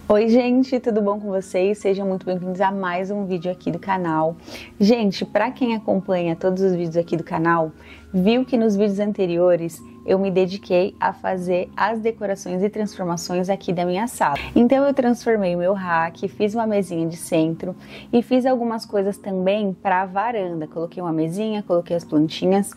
Oi gente, tudo bom com vocês? Sejam muito bem-vindos a mais um vídeo aqui do canal. Gente, para quem acompanha todos os vídeos aqui do canal, viu que nos vídeos anteriores eu me dediquei a fazer as decorações e transformações aqui da minha sala. Então eu transformei o meu rack, fiz uma mesinha de centro e fiz algumas coisas também para a varanda. Coloquei uma mesinha, coloquei as plantinhas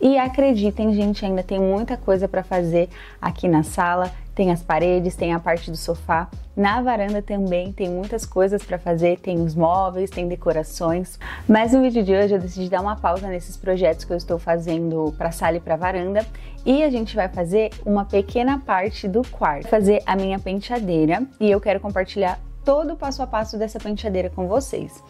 e acreditem, gente, ainda tem muita coisa para fazer aqui na sala. Tem as paredes, tem a parte do sofá. Na varanda também tem muitas coisas para fazer, tem os móveis, tem decorações. Mas no vídeo de hoje eu decidi dar uma pausa nesses projetos que eu estou fazendo para a sala e para a varanda. E a gente vai fazer uma pequena parte do quarto, fazer a minha penteadeira, e eu quero compartilhar todo o passo a passo dessa penteadeira com vocês.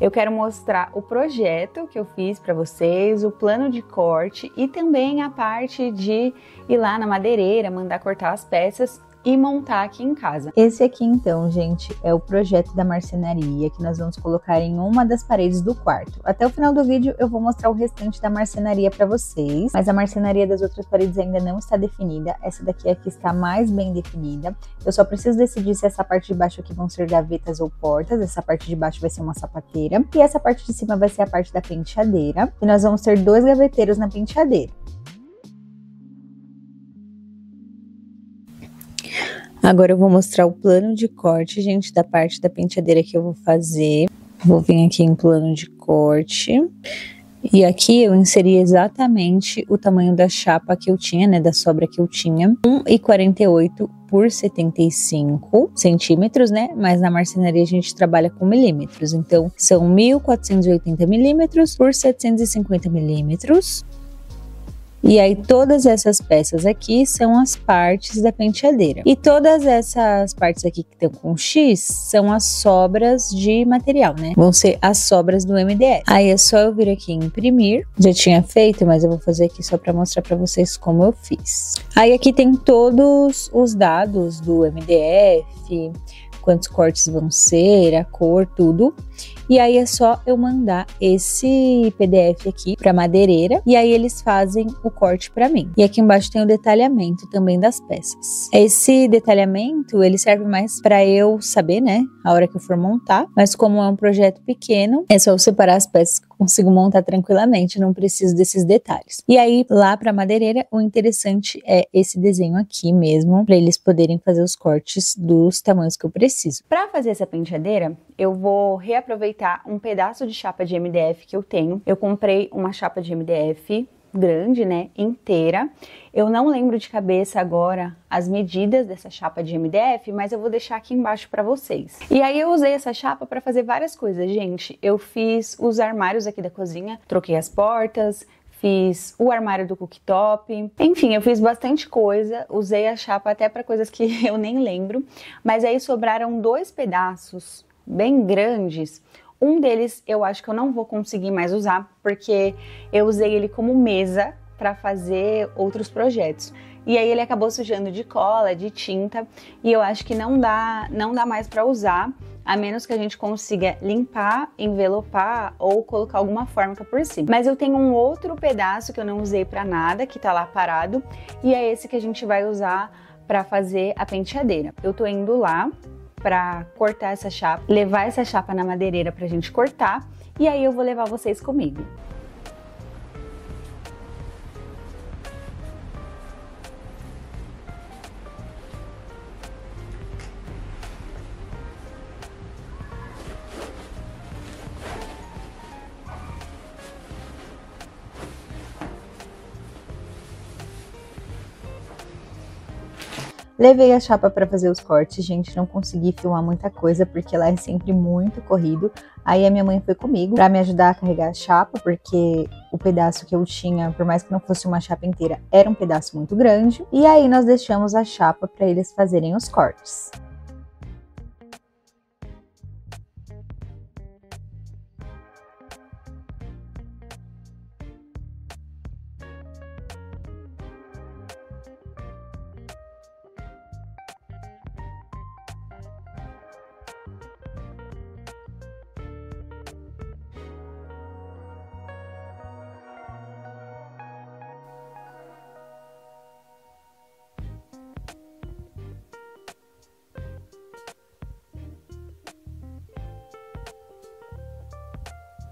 Eu quero mostrar o projeto que eu fiz para vocês, o plano de corte e também a parte de ir lá na madeireira, mandar cortar as peças e montar aqui em casa. Esse aqui então, gente, é o projeto da marcenaria que nós vamos colocar em uma das paredes do quarto. Até o final do vídeo eu vou mostrar o restante da marcenaria para vocês, mas a marcenaria das outras paredes ainda não está definida. Essa daqui é a que está mais bem definida. Eu só preciso decidir se essa parte de baixo aqui vão ser gavetas ou portas. Essa parte de baixo vai ser uma sapateira e essa parte de cima vai ser a parte da penteadeira. E nós vamos ter 2 gaveteiros na penteadeira. Agora eu vou mostrar o plano de corte, gente, da parte da penteadeira que eu vou fazer. Vou vir aqui em plano de corte. E aqui eu inseri exatamente o tamanho da chapa que eu tinha, né, da sobra que eu tinha. 1,48 por 75 centímetros, né, mas na marcenaria a gente trabalha com milímetros. Então, são 1.480 milímetros por 750 milímetros. E aí todas essas peças aqui são as partes da penteadeira. E todas essas partes aqui que estão com X são as sobras de material, né? Vão ser as sobras do MDF. Aí é só eu vir aqui em imprimir. Já tinha feito, mas eu vou fazer aqui só para mostrar para vocês como eu fiz. Aí aqui tem todos os dados do MDF, quantos cortes vão ser, a cor, tudo. E aí é só eu mandar esse PDF aqui para madeireira e aí eles fazem o corte para mim. E aqui embaixo tem o detalhamento também das peças. Esse detalhamento, ele serve mais para eu saber, né, a hora que eu for montar, mas como é um projeto pequeno, é só eu separar as peças que eu consigo montar tranquilamente, não preciso desses detalhes. E aí lá para madeireira, o interessante é esse desenho aqui mesmo, para eles poderem fazer os cortes dos tamanhos que eu preciso. Para fazer essa penteadeira, eu vou reaproveitar um pedaço de chapa de MDF que eu tenho. Eu comprei uma chapa de MDF grande, né, inteira. Eu não lembro de cabeça agora as medidas dessa chapa de MDF, mas eu vou deixar aqui embaixo para vocês. E aí eu usei essa chapa para fazer várias coisas, gente. Eu fiz os armários aqui da cozinha, troquei as portas, fiz o armário do cooktop, enfim, eu fiz bastante coisa, usei a chapa até para coisas que eu nem lembro, mas aí sobraram 2 pedaços bem grandes. Um deles eu acho que eu não vou conseguir mais usar, porque eu usei ele como mesa para fazer outros projetos. E aí ele acabou sujando de cola, de tinta, e eu acho que não dá mais para usar, a menos que a gente consiga limpar, envelopar ou colocar alguma fórmica por cima. Mas eu tenho um outro pedaço que eu não usei para nada, que tá lá parado, e é esse que a gente vai usar para fazer a penteadeira. Eu tô indo lá para cortar essa chapa, levar essa chapa na madeireira pra gente cortar, e aí eu vou levar vocês comigo. Levei a chapa para fazer os cortes, gente, não consegui filmar muita coisa porque lá é sempre muito corrido. Aí a minha mãe foi comigo para me ajudar a carregar a chapa, porque o pedaço que eu tinha, por mais que não fosse uma chapa inteira, era um pedaço muito grande. E aí nós deixamos a chapa para eles fazerem os cortes.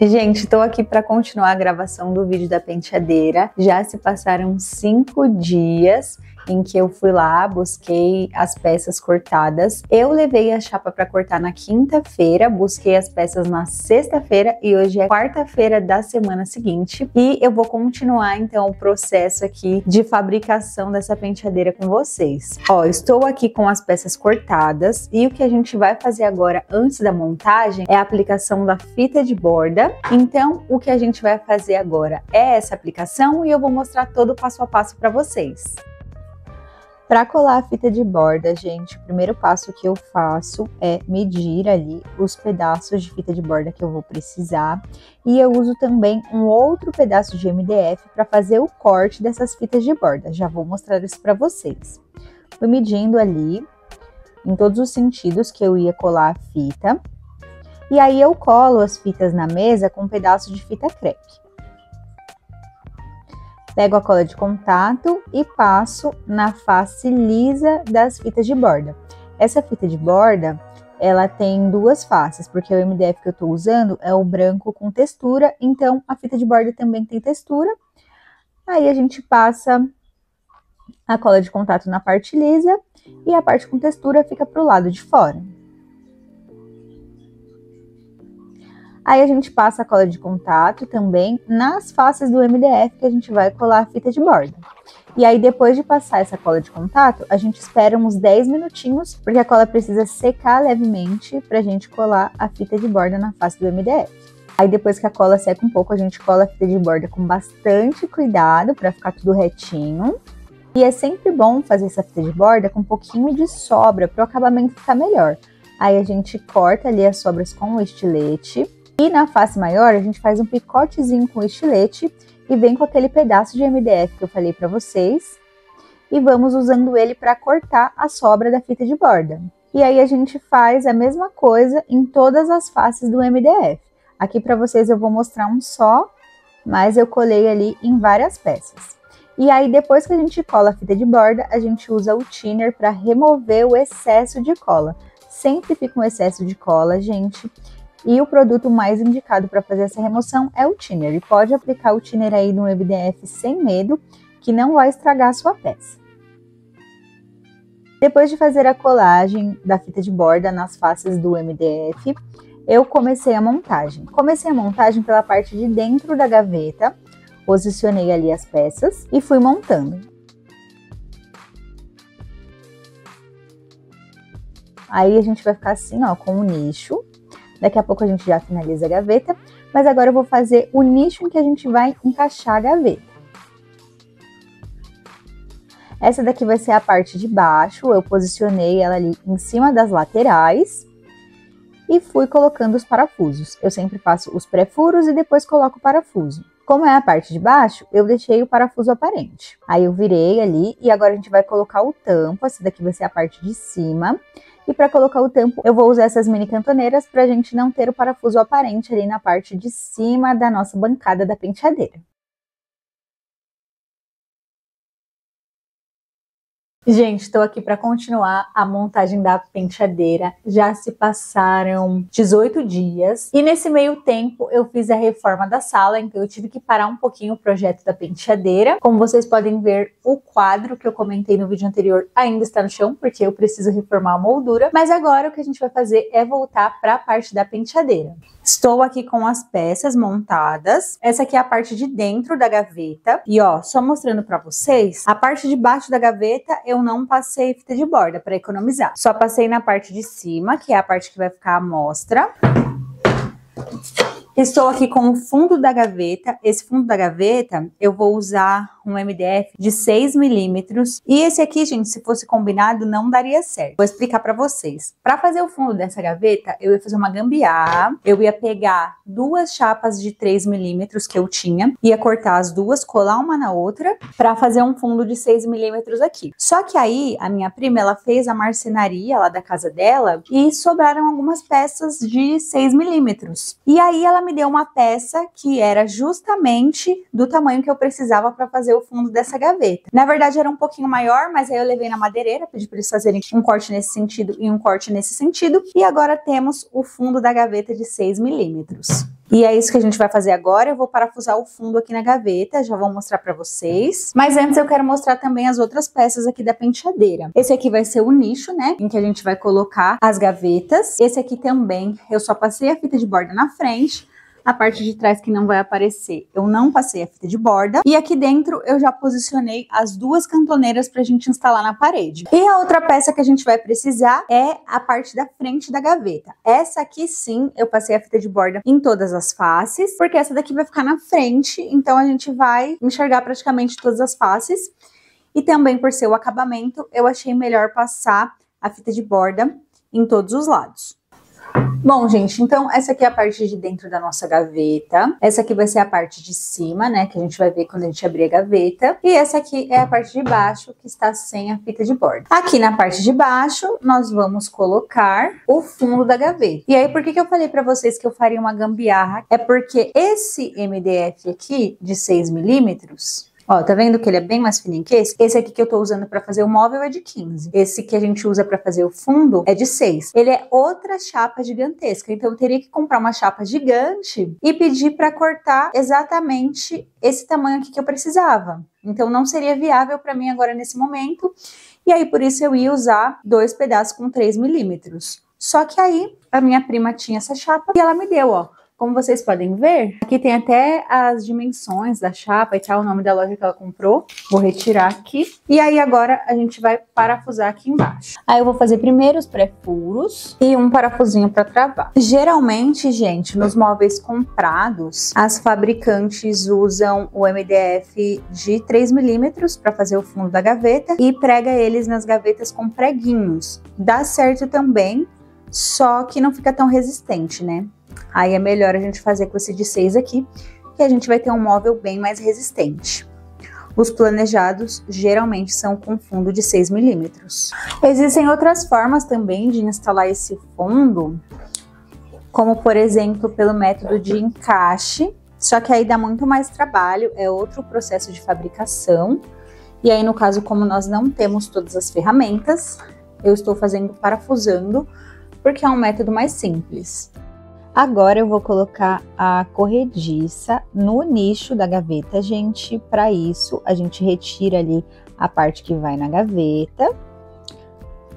Gente, tô aqui para continuar a gravação do vídeo da penteadeira. Já se passaram 5 dias em que eu fui lá, busquei as peças cortadas. Eu levei a chapa para cortar na quinta-feira, busquei as peças na sexta-feira e hoje é quarta-feira da semana seguinte. E eu vou continuar então o processo aqui de fabricação dessa penteadeira com vocês. Ó, estou aqui com as peças cortadas e o que a gente vai fazer agora antes da montagem é a aplicação da fita de borda. Então, o que a gente vai fazer agora é essa aplicação e eu vou mostrar todo o passo a passo para vocês. Para colar a fita de borda, gente, o primeiro passo que eu faço é medir ali os pedaços de fita de borda que eu vou precisar. E eu uso também um outro pedaço de MDF para fazer o corte dessas fitas de borda. Já vou mostrar isso para vocês. Fui medindo ali, em todos os sentidos que eu ia colar a fita. E aí eu colo as fitas na mesa com um pedaço de fita crepe. Pego a cola de contato e passo na face lisa das fitas de borda. Essa fita de borda, ela tem duas faces, porque o MDF que eu tô usando é o branco com textura, então a fita de borda também tem textura. Aí a gente passa a cola de contato na parte lisa e a parte com textura fica pro lado de fora. Aí a gente passa a cola de contato também nas faces do MDF que a gente vai colar a fita de borda. E aí depois de passar essa cola de contato, a gente espera uns 10 minutinhos, porque a cola precisa secar levemente pra gente colar a fita de borda na face do MDF. Aí depois que a cola seca um pouco, a gente cola a fita de borda com bastante cuidado pra ficar tudo retinho. E é sempre bom fazer essa fita de borda com um pouquinho de sobra para o acabamento ficar melhor. Aí a gente corta ali as sobras com o estilete. E na face maior, a gente faz um picotezinho com o estilete e vem com aquele pedaço de MDF que eu falei para vocês. E vamos usando ele para cortar a sobra da fita de borda. E aí a gente faz a mesma coisa em todas as faces do MDF. Aqui para vocês eu vou mostrar um só, mas eu colei ali em várias peças. E aí depois que a gente cola a fita de borda, a gente usa o thinner para remover o excesso de cola. Sempre fica um excesso de cola, gente. E o produto mais indicado para fazer essa remoção é o thinner. E pode aplicar o thinner aí no MDF sem medo, que não vai estragar a sua peça. Depois de fazer a colagem da fita de borda nas faces do MDF, eu comecei a montagem. Comecei a montagem pela parte de dentro da gaveta, posicionei ali as peças e fui montando. Aí a gente vai ficar assim, ó, com o nicho. Daqui a pouco a gente já finaliza a gaveta, mas agora eu vou fazer o nicho em que a gente vai encaixar a gaveta. Essa daqui vai ser a parte de baixo, eu posicionei ela ali em cima das laterais e fui colocando os parafusos. Eu sempre faço os pré-furos e depois coloco o parafuso. Como é a parte de baixo, eu deixei o parafuso aparente. Aí eu virei ali e agora a gente vai colocar o tampo, essa daqui vai ser a parte de cima. E para colocar o tampo, eu vou usar essas mini cantoneiras para a gente não ter o parafuso aparente ali na parte de cima da nossa bancada da penteadeira. Gente, estou aqui para continuar a montagem da penteadeira. Já se passaram 18 dias e nesse meio tempo eu fiz a reforma da sala, então eu tive que parar um pouquinho o projeto da penteadeira. Como vocês podem ver, o quadro que eu comentei no vídeo anterior ainda está no chão, porque eu preciso reformar a moldura. Mas agora o que a gente vai fazer é voltar para a parte da penteadeira. Estou aqui com as peças montadas. Essa aqui é a parte de dentro da gaveta. E ó, só mostrando para vocês, a parte de baixo da gaveta eu não passei fita de borda para economizar. Só passei na parte de cima, que é a parte que vai ficar à mostra. Estou aqui com o fundo da gaveta. Esse fundo da gaveta eu vou usar um MDF de 6 milímetros. E esse aqui, gente, se fosse combinado, não daria certo. Vou explicar pra vocês. Pra fazer o fundo dessa gaveta, eu ia fazer uma gambiarra. Eu ia pegar duas chapas de 3 milímetros que eu tinha, ia cortar as duas, colar uma na outra, pra fazer um fundo de 6 milímetros aqui. Só que aí, a minha prima, ela fez a marcenaria lá da casa dela e sobraram algumas peças de 6 milímetros. E aí, ela me deu uma peça que era justamente do tamanho que eu precisava pra fazer o fundo dessa gaveta. Na verdade era um pouquinho maior, mas aí eu levei na madeireira, pedi para eles fazerem um corte nesse sentido e um corte nesse sentido. E agora temos o fundo da gaveta de 6 milímetros. E é isso que a gente vai fazer agora. Eu vou parafusar o fundo aqui na gaveta, já vou mostrar pra vocês. Mas antes eu quero mostrar também as outras peças aqui da penteadeira. Esse aqui vai ser o nicho, né, em que a gente vai colocar as gavetas. Esse aqui também, eu só passei a fita de borda na frente. A parte de trás que não vai aparecer, eu não passei a fita de borda. E aqui dentro eu já posicionei as duas cantoneiras pra gente instalar na parede. E a outra peça que a gente vai precisar é a parte da frente da gaveta. Essa aqui sim, eu passei a fita de borda em todas as faces, porque essa daqui vai ficar na frente, então a gente vai enxergar praticamente todas as faces. E também por ser o acabamento, eu achei melhor passar a fita de borda em todos os lados. Bom, gente, então essa aqui é a parte de dentro da nossa gaveta. Essa aqui vai ser a parte de cima, né, que a gente vai ver quando a gente abrir a gaveta. E essa aqui é a parte de baixo, que está sem a fita de borda. Aqui na parte de baixo, nós vamos colocar o fundo da gaveta. E aí, por que eu falei pra vocês que eu faria uma gambiarra? É porque esse MDF aqui, de 6 milímetros... Ó, tá vendo que ele é bem mais fininho que esse? Esse aqui que eu tô usando pra fazer o móvel é de 15. Esse que a gente usa pra fazer o fundo é de 6. Ele é outra chapa gigantesca, então eu teria que comprar uma chapa gigante e pedir pra cortar exatamente esse tamanho aqui que eu precisava. Então não seria viável pra mim agora nesse momento. E aí por isso eu ia usar 2 pedaços com 3 milímetros. Só que aí a minha prima tinha essa chapa e ela me deu, ó. Como vocês podem ver, aqui tem até as dimensões da chapa e tal, o nome da loja que ela comprou. Vou retirar aqui. E aí agora a gente vai parafusar aqui embaixo. Aí eu vou fazer primeiro os pré-furos e um parafusinho para travar. Geralmente, gente, nos móveis comprados, as fabricantes usam o MDF de 3 milímetros para fazer o fundo da gaveta e prega eles nas gavetas com preguinhos. Dá certo também, só que não fica tão resistente, né? Aí é melhor a gente fazer com esse de 6 aqui, que a gente vai ter um móvel bem mais resistente. Os planejados geralmente são com fundo de 6 milímetros. Existem outras formas também de instalar esse fundo, como por exemplo pelo método de encaixe, só que aí dá muito mais trabalho, é outro processo de fabricação. E aí no caso, como nós não temos todas as ferramentas, eu estou fazendo parafusando, porque é um método mais simples. Agora eu vou colocar a corrediça no nicho da gaveta, gente. Para isso, a gente retira ali a parte que vai na gaveta.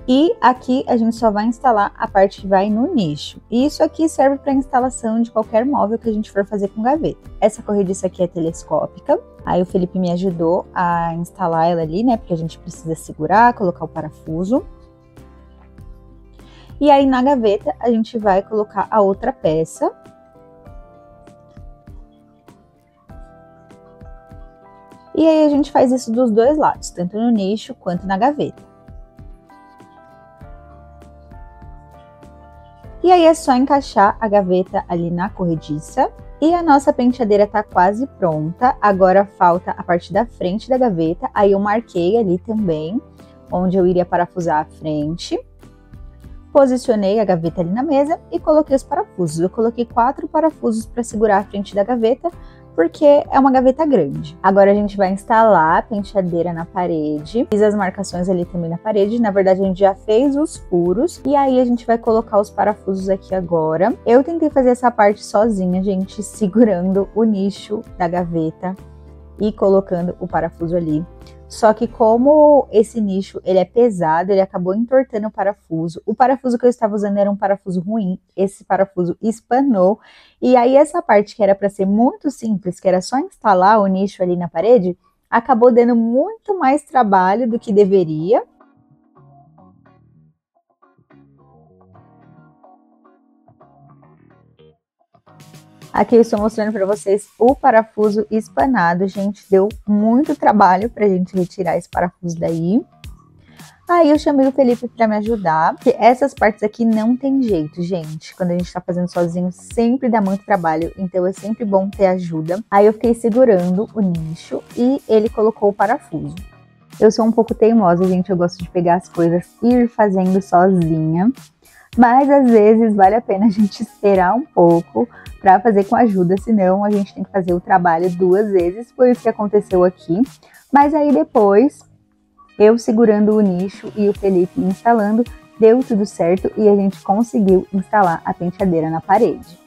E aqui a gente só vai instalar a parte que vai no nicho. E isso aqui serve para instalação de qualquer móvel que a gente for fazer com gaveta. Essa corrediça aqui é telescópica. Aí o Felipe me ajudou a instalar ela ali, né? Porque a gente precisa segurar, colocar o parafuso. E aí na gaveta a gente vai colocar a outra peça. E aí a gente faz isso dos dois lados, tanto no nicho quanto na gaveta. E aí é só encaixar a gaveta ali na corrediça. E a nossa penteadeira tá quase pronta. Agora falta a parte da frente da gaveta. Aí eu marquei ali também, onde eu iria parafusar a frente. Posicionei a gaveta ali na mesa e coloquei os parafusos. Eu coloquei 4 parafusos para segurar a frente da gaveta, porque é uma gaveta grande. Agora a gente vai instalar a penteadeira na parede. Fiz as marcações ali também na parede. Na verdade, a gente já fez os furos. E aí a gente vai colocar os parafusos aqui agora. Eu tentei fazer essa parte sozinha, gente, segurando o nicho da gaveta e colocando o parafuso ali. Só que como esse nicho ele é pesado, ele acabou entortando o parafuso. O parafuso que eu estava usando era um parafuso ruim, esse parafuso espanou. E aí essa parte que era para ser muito simples, que era só instalar o nicho ali na parede, acabou dando muito mais trabalho do que deveria. Aqui eu estou mostrando para vocês o parafuso espanado, gente, deu muito trabalho pra gente retirar esse parafuso daí. Aí eu chamei o Felipe para me ajudar, porque essas partes aqui não tem jeito, gente. Quando a gente tá fazendo sozinho, sempre dá muito trabalho, então é sempre bom ter ajuda. Aí eu fiquei segurando o nicho e ele colocou o parafuso. Eu sou um pouco teimosa, gente, eu gosto de pegar as coisas e ir fazendo sozinha. Mas às vezes vale a pena a gente esperar um pouco para fazer com ajuda, senão a gente tem que fazer o trabalho 2 vezes, foi isso que aconteceu aqui. Mas aí depois, eu segurando o nicho e o Felipe instalando, deu tudo certo e a gente conseguiu instalar a penteadeira na parede.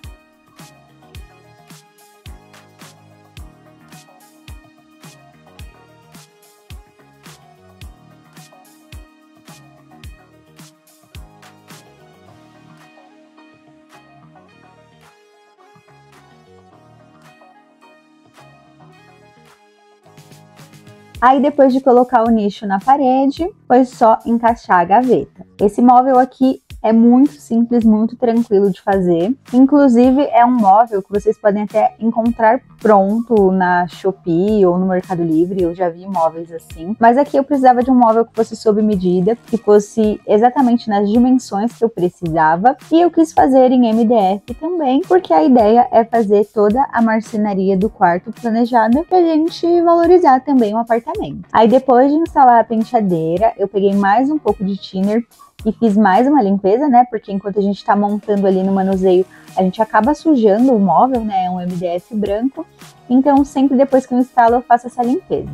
Aí depois de colocar o nicho na parede, foi só encaixar a gaveta. Esse móvel aqui é muito simples, muito tranquilo de fazer. Inclusive, é um móvel que vocês podem até encontrar pronto na Shopee ou no Mercado Livre. Eu já vi móveis assim. Mas aqui eu precisava de um móvel que fosse sob medida, que fosse exatamente nas dimensões que eu precisava. E eu quis fazer em MDF também, porque a ideia é fazer toda a marcenaria do quarto planejada pra gente valorizar também o apartamento. Aí depois de instalar a penteadeira, eu peguei mais um pouco de thinner e fiz mais uma limpeza, né? Porque enquanto a gente tá montando ali no manuseio, a gente acaba sujando o móvel, né? É um MDF branco. Então, sempre depois que eu instalo, eu faço essa limpeza.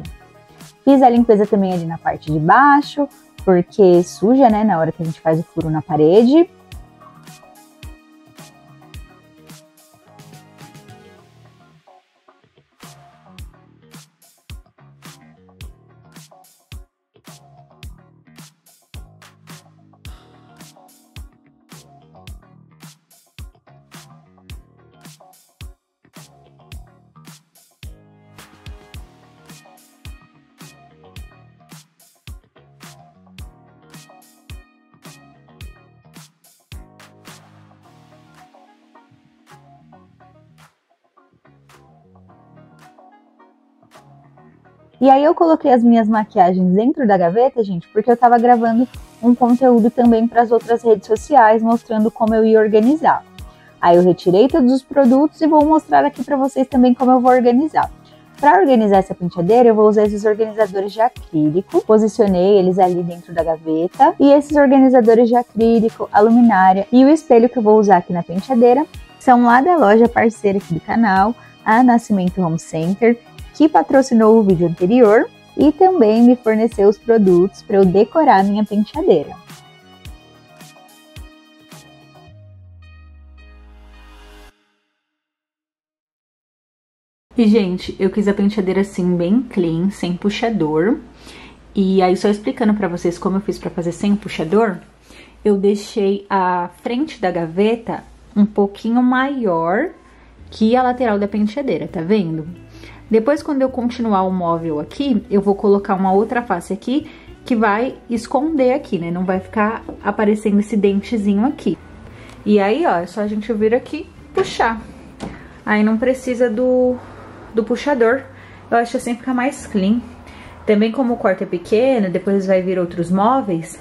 Fiz a limpeza também ali na parte de baixo, porque suja, né? Na hora que a gente faz o furo na parede. E aí eu coloquei as minhas maquiagens dentro da gaveta, gente, porque eu tava gravando um conteúdo também para as outras redes sociais, mostrando como eu ia organizar. Aí eu retirei todos os produtos e vou mostrar aqui para vocês também como eu vou organizar. Para organizar essa penteadeira, eu vou usar esses organizadores de acrílico, posicionei eles ali dentro da gaveta, e esses organizadores de acrílico, a luminária e o espelho que eu vou usar aqui na penteadeira são lá da loja parceira aqui do canal, a Nascimento Home Center, que patrocinou o vídeo anterior e também me forneceu os produtos para eu decorar minha penteadeira. E, gente, eu quis a penteadeira assim, bem clean, sem puxador. E aí, só explicando pra vocês como eu fiz pra fazer sem puxador, eu deixei a frente da gaveta um pouquinho maior que a lateral da penteadeira, tá vendo? Depois, quando eu continuar o móvel aqui, eu vou colocar uma outra face aqui que vai esconder aqui, né? Não vai ficar aparecendo esse dentezinho aqui. E aí, ó, é só a gente vir aqui e puxar. Aí não precisa do puxador. Eu acho assim fica mais clean. Também como o quarto é pequeno, depois vai vir outros móveis,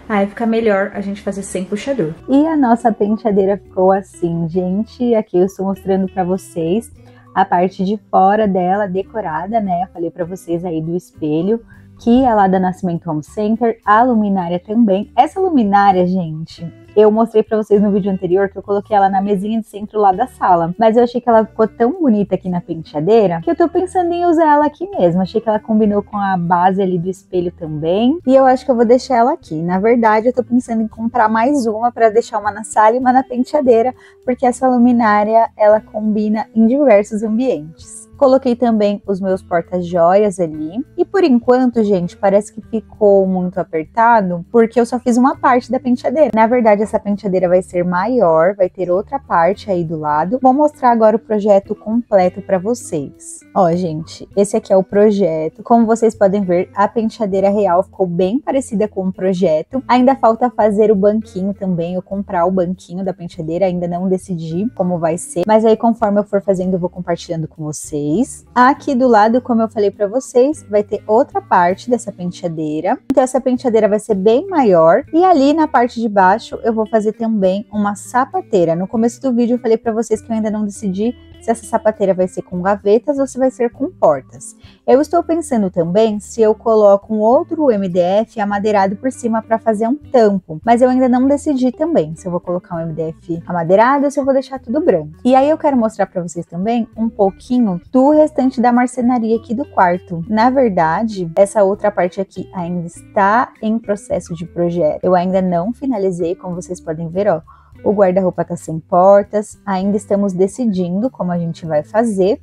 aí fica melhor a gente fazer sem puxador. E a nossa penteadeira ficou assim, gente. Aqui eu estou mostrando pra vocês a parte de fora dela decorada, né? Eu falei pra vocês aí do espelho, que é lá da Nascimento Home Center, a luminária também. Essa luminária, gente, eu mostrei pra vocês no vídeo anterior que eu coloquei ela na mesinha de centro lá da sala. Mas eu achei que ela ficou tão bonita aqui na penteadeira que eu tô pensando em usar ela aqui mesmo. Achei que ela combinou com a base ali do espelho também. E eu acho que eu vou deixar ela aqui. Na verdade, eu tô pensando em comprar mais uma pra deixar uma na sala e uma na penteadeira, porque essa luminária, ela combina em diversos ambientes. Coloquei também os meus porta-joias ali. E por enquanto, gente, parece que ficou muito apertado, porque eu só fiz uma parte da penteadeira. Na verdade, essa penteadeira vai ser maior, vai ter outra parte aí do lado. Vou mostrar agora o projeto completo pra vocês. Ó, gente, esse aqui é o projeto. Como vocês podem ver, a penteadeira real ficou bem parecida com o projeto. Ainda falta fazer o banquinho também, eu comprar o banquinho da penteadeira, ainda não decidi como vai ser. Mas aí, conforme eu for fazendo, eu vou compartilhando com vocês. Aqui do lado, como eu falei pra vocês, vai ter outra parte dessa penteadeira. Então essa penteadeira vai ser bem maior. E ali na parte de baixo eu vou fazer também uma sapateira. No começo do vídeo eu falei pra vocês que eu ainda não decidi se essa sapateira vai ser com gavetas ou se vai ser com portas. Eu estou pensando também se eu coloco um outro MDF amadeirado por cima para fazer um tampo, mas eu ainda não decidi também se eu vou colocar um MDF amadeirado ou se eu vou deixar tudo branco. E aí eu quero mostrar para vocês também um pouquinho do restante da marcenaria aqui do quarto. Na verdade, essa outra parte aqui ainda está em processo de projeto. Eu ainda não finalizei, como vocês podem ver, ó. O guarda-roupa tá sem portas, ainda estamos decidindo como a gente vai fazer,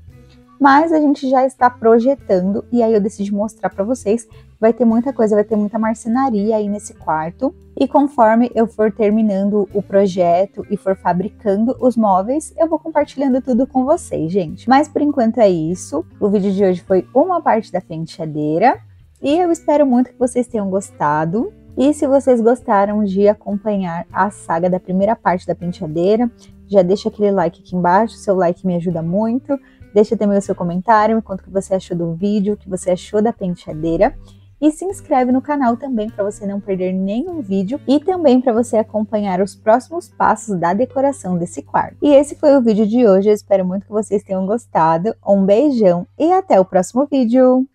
mas a gente já está projetando e aí eu decidi mostrar para vocês vai ter muita coisa, vai ter muita marcenaria aí nesse quarto. E conforme eu for terminando o projeto e for fabricando os móveis, eu vou compartilhando tudo com vocês, gente. Mas por enquanto é isso. O vídeo de hoje foi uma parte da penteadeira e eu espero muito que vocês tenham gostado. E se vocês gostaram de acompanhar a saga da primeira parte da penteadeira, já deixa aquele like aqui embaixo, seu like me ajuda muito. Deixa também o seu comentário, me conta o que você achou do vídeo, o que você achou da penteadeira. E se inscreve no canal também para você não perder nenhum vídeo e também para você acompanhar os próximos passos da decoração desse quarto. E esse foi o vídeo de hoje, eu espero muito que vocês tenham gostado. Um beijão e até o próximo vídeo!